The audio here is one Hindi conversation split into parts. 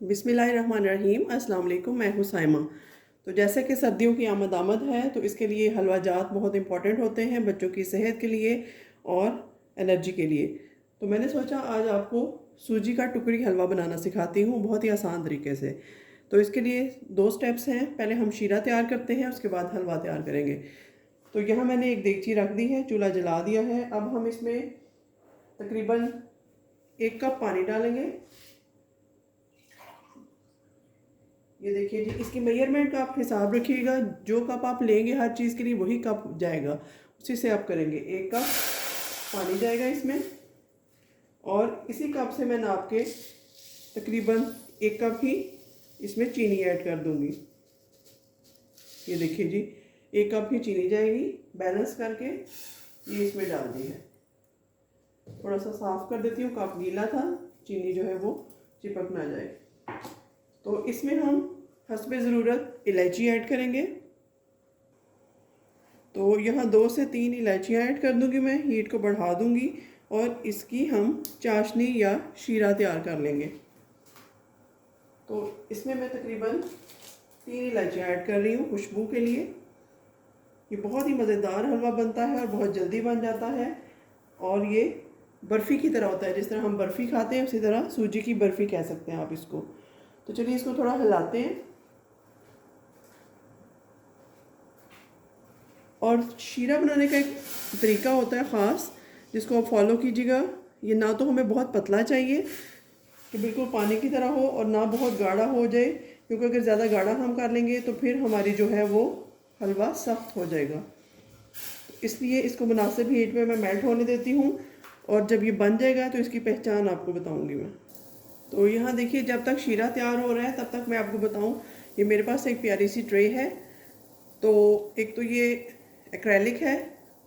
बिस्मिल्लाहिर्रहमानिर्रहीम। अस्सलाम वालेकुम। मैं हूँ साइमा। तो जैसे कि सर्दियों की आमद है तो इसके लिए हलवा जात बहुत इंपॉर्टेंट होते हैं बच्चों की सेहत के लिए और एनर्जी के लिए। तो मैंने सोचा आज आपको सूजी का टुकड़ी हलवा बनाना सिखाती हूँ बहुत ही आसान तरीके से। तो इसके लिए दो स्टेप्स हैं, पहले हम शीरा तैयार करते हैं, उसके बाद हलवा तैयार करेंगे। तो यहाँ मैंने एक देगची रख दी है, चूल्हा जला दिया है। अब हम इसमें तकरीबन 1 कप पानी डालेंगे। ये देखिए जी, इसकी मेजरमेंट का आप हिसाब रखिएगा, जो कप आप लेंगे हर चीज़ के लिए वही कप जाएगा, उसी से आप करेंगे। 1 कप पानी जाएगा इसमें और इसी कप से मैं नाप के तकरीबन 1 कप ही इसमें चीनी ऐड कर दूंगी। ये देखिए जी, 1 कप ही चीनी जाएगी, बैलेंस करके ये इसमें डाल दी है। थोड़ा सा साफ कर देती हूँ, कप गीला था, चीनी जो है वो चिपक ना जाए। तो इसमें हम हस्बे ज़रूरत इलायची ऐड करेंगे। तो यहाँ 2 से 3 इलायचियाँ ऐड कर दूँगी मैं, हीट को बढ़ा दूँगी और इसकी हम चाशनी या शीरा तैयार कर लेंगे। तो इसमें मैं तकरीबन 3 इलायचियाँ ऐड कर रही हूँ खुशबू के लिए। ये बहुत ही मज़ेदार हलवा बनता है और बहुत जल्दी बन जाता है और ये बर्फ़ी की तरह होता है। जिस तरह हम बर्फ़ी खाते हैं उसी तरह सूजी की बर्फ़ी कह सकते हैं आप इसको। तो चलिए इसको थोड़ा हिलाते हैं। और शीरा बनाने का एक तरीका होता है ख़ास, जिसको आप फॉलो कीजिएगा। ये ना तो हमें बहुत पतला चाहिए कि बिल्कुल पानी की तरह हो और ना बहुत गाढ़ा हो जाए, क्योंकि अगर ज़्यादा गाढ़ा हम कर लेंगे तो फिर हमारी जो है वो हलवा सख्त हो जाएगा। इसलिए इसको मुनासिब हीट में मैं मेल्ट होने देती हूँ और जब ये बन जाएगा तो इसकी पहचान आपको बताऊँगी मैं। तो यहाँ देखिए, जब तक शीरा तैयार हो रहा है तब तक मैं आपको बताऊँ, ये मेरे पास एक प्यारी सी ट्रे है। तो एक तो ये एक्रेलिक है,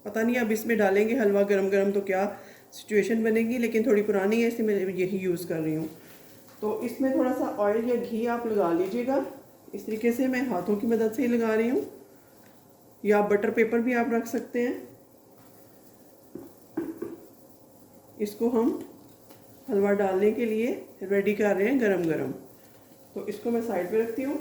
पता नहीं अब इसमें डालेंगे हलवा गरम गरम तो क्या सिचुएशन बनेगी, लेकिन थोड़ी पुरानी है इसलिए मैं यही यूज़ कर रही हूँ। तो इसमें थोड़ा सा ऑयल या घी आप लगा लीजिएगा। इस तरीके से मैं हाथों की मदद से ही लगा रही हूँ, या बटर पेपर भी आप रख सकते हैं। इसको हम हलवा डालने के लिए रेडी कर रहे हैं गरम गरम। तो इसको मैं साइड पे रखती हूँ।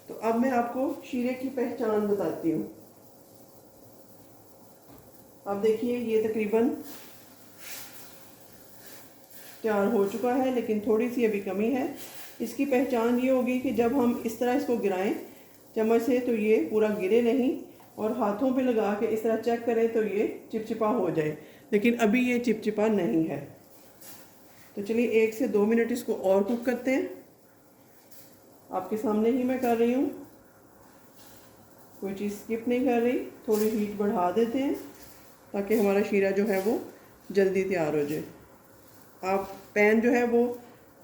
तो अब मैं आपको शीरे की पहचान बताती हूँ। अब देखिए, ये तकरीबन तैयार हो चुका है, लेकिन थोड़ी सी अभी कमी है। इसकी पहचान ये होगी कि जब हम इस तरह इसको गिराएं चम्मच से तो ये पूरा गिरे नहीं, और हाथों पे लगा के इस तरह चेक करें तो ये चिपचिपा हो जाए, लेकिन अभी ये चिपचिपा नहीं है। तो चलिए 1 से 2 मिनट इसको और कुक करते हैं। आपके सामने ही मैं कर रही हूँ, कोई चीज़ स्किप नहीं कर रही। थोड़ी हीट बढ़ा देते हैं ताकि हमारा शीरा जो है वो जल्दी तैयार हो जाए। आप पैन जो है वो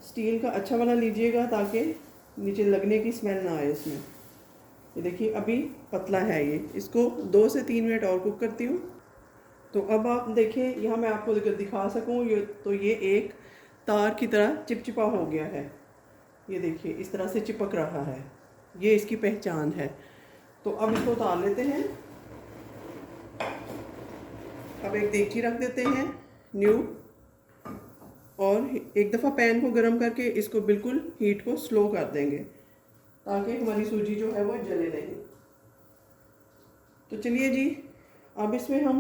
स्टील का अच्छा वाला लीजिएगा ताकि नीचे लगने की स्मेल ना आए इसमें। ये देखिए, अभी पतला है ये, इसको 2 से 3 मिनट और कुक करती हूँ। तो अब आप देखें, यहाँ मैं आपको अगर दिखा सकूँ, ये एक तार की तरह चिपचिपा हो गया है। ये देखिए, इस तरह से चिपक रहा है, ये इसकी पहचान है। तो अब इसको उतार लेते हैं। अब एक देगची रख देते हैं न्यू, और एक दफ़ा पैन को गर्म करके इसको बिल्कुल हीट को स्लो कर देंगे ताकि हमारी सूजी जो है वो जले नहीं। तो चलिए जी, अब इसमें हम,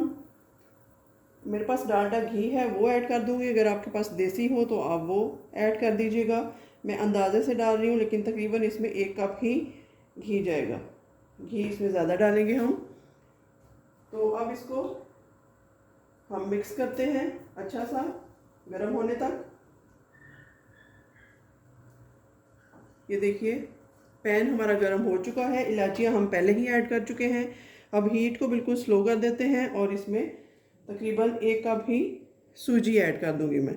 मेरे पास डालडा घी है वो ऐड कर दूंगी। अगर आपके पास देसी हो तो आप वो ऐड कर दीजिएगा। मैं अंदाज़े से डाल रही हूँ, लेकिन तकरीबन इसमें 1 कप ही घी जाएगा। घी इसमें ज़्यादा डालेंगे हम। तो अब इसको हम मिक्स करते हैं अच्छा सा गर्म होने तक। ये देखिए, पैन हमारा गर्म हो चुका है, इलायचियाँ हम पहले ही ऐड कर चुके हैं। अब हीट को बिल्कुल स्लो कर देते हैं और इसमें तकरीबन 1 कप ही सूजी ऐड कर दूंगी मैं।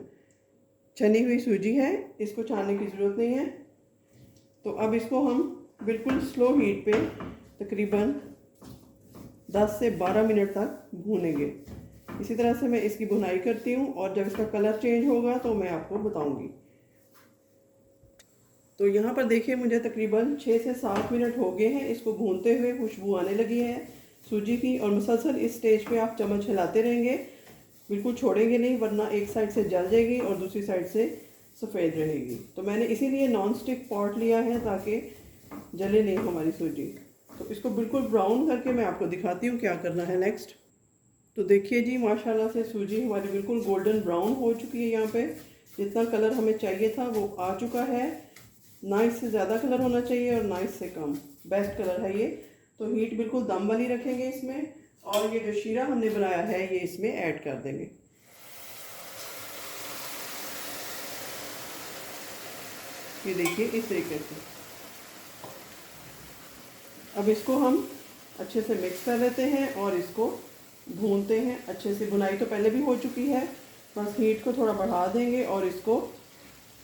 छनी हुई सूजी है, इसको छानने की ज़रूरत नहीं है। तो अब इसको हम बिल्कुल स्लो हीट पे तकरीबन 10 से 12 मिनट तक भूनेंगे। इसी तरह से मैं इसकी भुनाई करती हूँ और जब इसका कलर चेंज होगा तो मैं आपको बताऊँगी। तो यहाँ पर देखिए, मुझे तकरीबन 6 से 7 मिनट हो गए हैं इसको भूनते हुए। खुशबू आने लगी है सूजी की, और मुसलसल इस स्टेज पे आप चम्मच हिलाते रहेंगे बिल्कुल छोड़ेंगे नहीं, वरना एक साइड से जल जाएगी और दूसरी साइड से सफ़ेद रहेगी। तो मैंने इसीलिए नॉन स्टिक पॉट लिया है ताकि जले नहीं हमारी सूजी। तो इसको बिल्कुल ब्राउन करके मैं आपको दिखाती हूँ क्या करना है नेक्स्ट। तो देखिए जी, माशाल्लाह से सूजी हमारी बिल्कुल गोल्डन ब्राउन हो चुकी है। यहाँ पे जितना कलर हमें चाहिए था वो आ चुका है। ना इससे ज़्यादा कलर होना चाहिए और ना इससे कम, बेस्ट कलर है ये। तो हीट बिल्कुल दम वाली रखेंगे इसमें, और ये जो शीरा हमने बनाया है ये इसमें ऐड कर देंगे। ये देखिए इस तरीके से। अब इसको हम अच्छे से मिक्स कर लेते हैं और इसको भूनते हैं अच्छे से। भुनाई तो पहले भी हो चुकी है, बस हीट को थोड़ा बढ़ा देंगे और इसको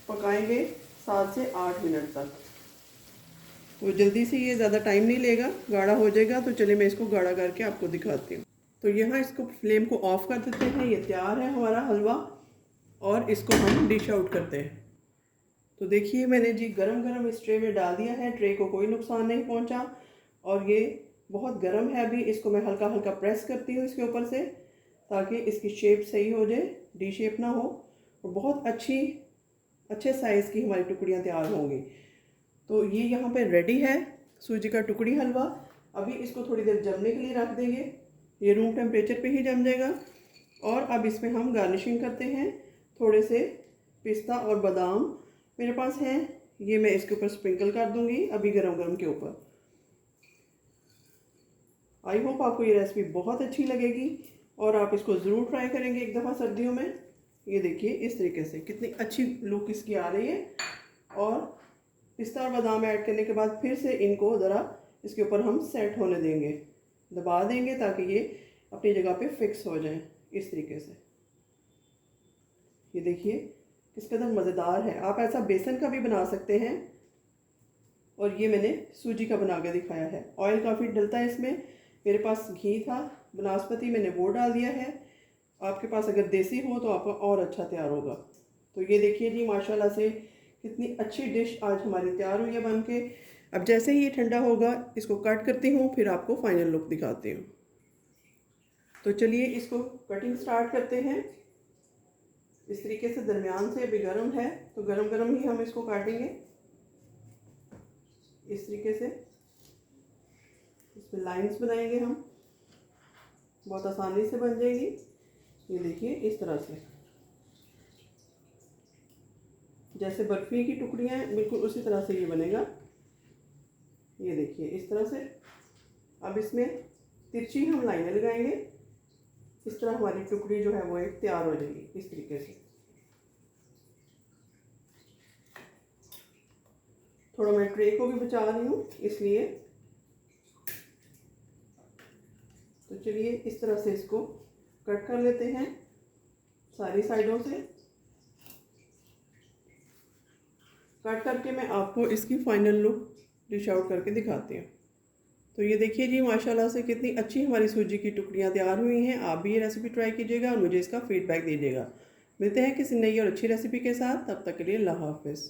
पकाएंगे 7 से 8 मिनट तक। तो जल्दी से ये ज़्यादा टाइम नहीं लेगा, गाढ़ा हो जाएगा। तो चलिए मैं इसको गाढ़ा करके आपको दिखाती हूँ। तो यहाँ इसको फ्लेम को ऑफ कर देते हैं। ये तैयार है हमारा हलवा, और इसको हम डिश आउट करते हैं। तो देखिए मैंने जी गरम गरम इस ट्रे में डाल दिया है। ट्रे को कोई नुकसान नहीं पहुंचा, और ये बहुत गरम है अभी। इसको मैं हल्का हल्का प्रेस करती हूँ इसके ऊपर से, ताकि इसकी शेप सही हो जाए, डी शेप ना हो, और बहुत अच्छे साइज़ की हमारी टुकड़ियाँ तैयार होंगी। तो ये यहाँ पे रेडी है सूजी का टुकड़ी हलवा। अभी इसको थोड़ी देर जमने के लिए रख देंगे। ये रूम टेम्परेचर पे ही जम जाएगा। और अब इसमें हम गार्निशिंग करते हैं। थोड़े से पिस्ता और बादाम मेरे पास हैं, ये मैं इसके ऊपर स्प्रिंकल कर दूंगी अभी गरम गरम के ऊपर। आई होप आपको ये रेसिपी बहुत अच्छी लगेगी और आप इसको ज़रूर ट्राई करेंगे एक दफ़ा सर्दियों में। ये देखिए इस तरीके से कितनी अच्छी लुक इसकी आ रही है। और पिस्ता और बादाम ऐड करने के बाद फिर से इनको ज़रा इसके ऊपर हम सेट होने देंगे, दबा देंगे ताकि ये अपनी जगह पे फिक्स हो जाए इस तरीके से। ये देखिए किस कदर मज़ेदार है। आप ऐसा बेसन का भी बना सकते हैं, और ये मैंने सूजी का बना के दिखाया है। ऑयल काफ़ी डलता है इसमें। मेरे पास घी था बनास्पति, मैंने वो डाल दिया है। आपके पास अगर देसी हो तो आपका और अच्छा तैयार होगा। तो ये देखिए जी माशाल्लाह से कितनी अच्छी डिश आज हमारी तैयार हुई है बन के। अब जैसे ही ये ठंडा होगा इसको कट करती हूँ, फिर आपको फाइनल लुक दिखाती हूँ। तो चलिए इसको कटिंग स्टार्ट करते हैं। इस तरीके से दरमियान से, अभी गर्म है तो गरम गरम ही हम इसको काटेंगे इस तरीके से। इसमें लाइंस बनाएंगे हम, बहुत आसानी से बन जाएगी। ये देखिए इस तरह से, जैसे बर्फ़ी की टुकड़ियाँ हैं बिल्कुल उसी तरह से ये बनेगा। ये देखिए इस तरह से। अब इसमें तिरछी हम लाइनें लगाएंगे। इस तरह हमारी टुकड़ी जो है वो एक तैयार हो जाएगी इस तरीके से। थोड़ा मैं ट्रे को भी बचा रही हूँ इसलिए। तो चलिए इस तरह से इसको कट कर लेते हैं सारी साइडों से। कट करके मैं आपको इसकी फाइनल लुक डिश आउट करके दिखाती हूँ। तो ये देखिए जी माशाल्लाह से कितनी अच्छी हमारी सूजी की टुकड़ियाँ तैयार हुई हैं। आप भी ये रेसिपी ट्राई कीजिएगा और मुझे इसका फीडबैक दीजिएगा। मिलते हैं किसी नई और अच्छी रेसिपी के साथ, तब तक के लिए अल्लाह हाफ़िज़।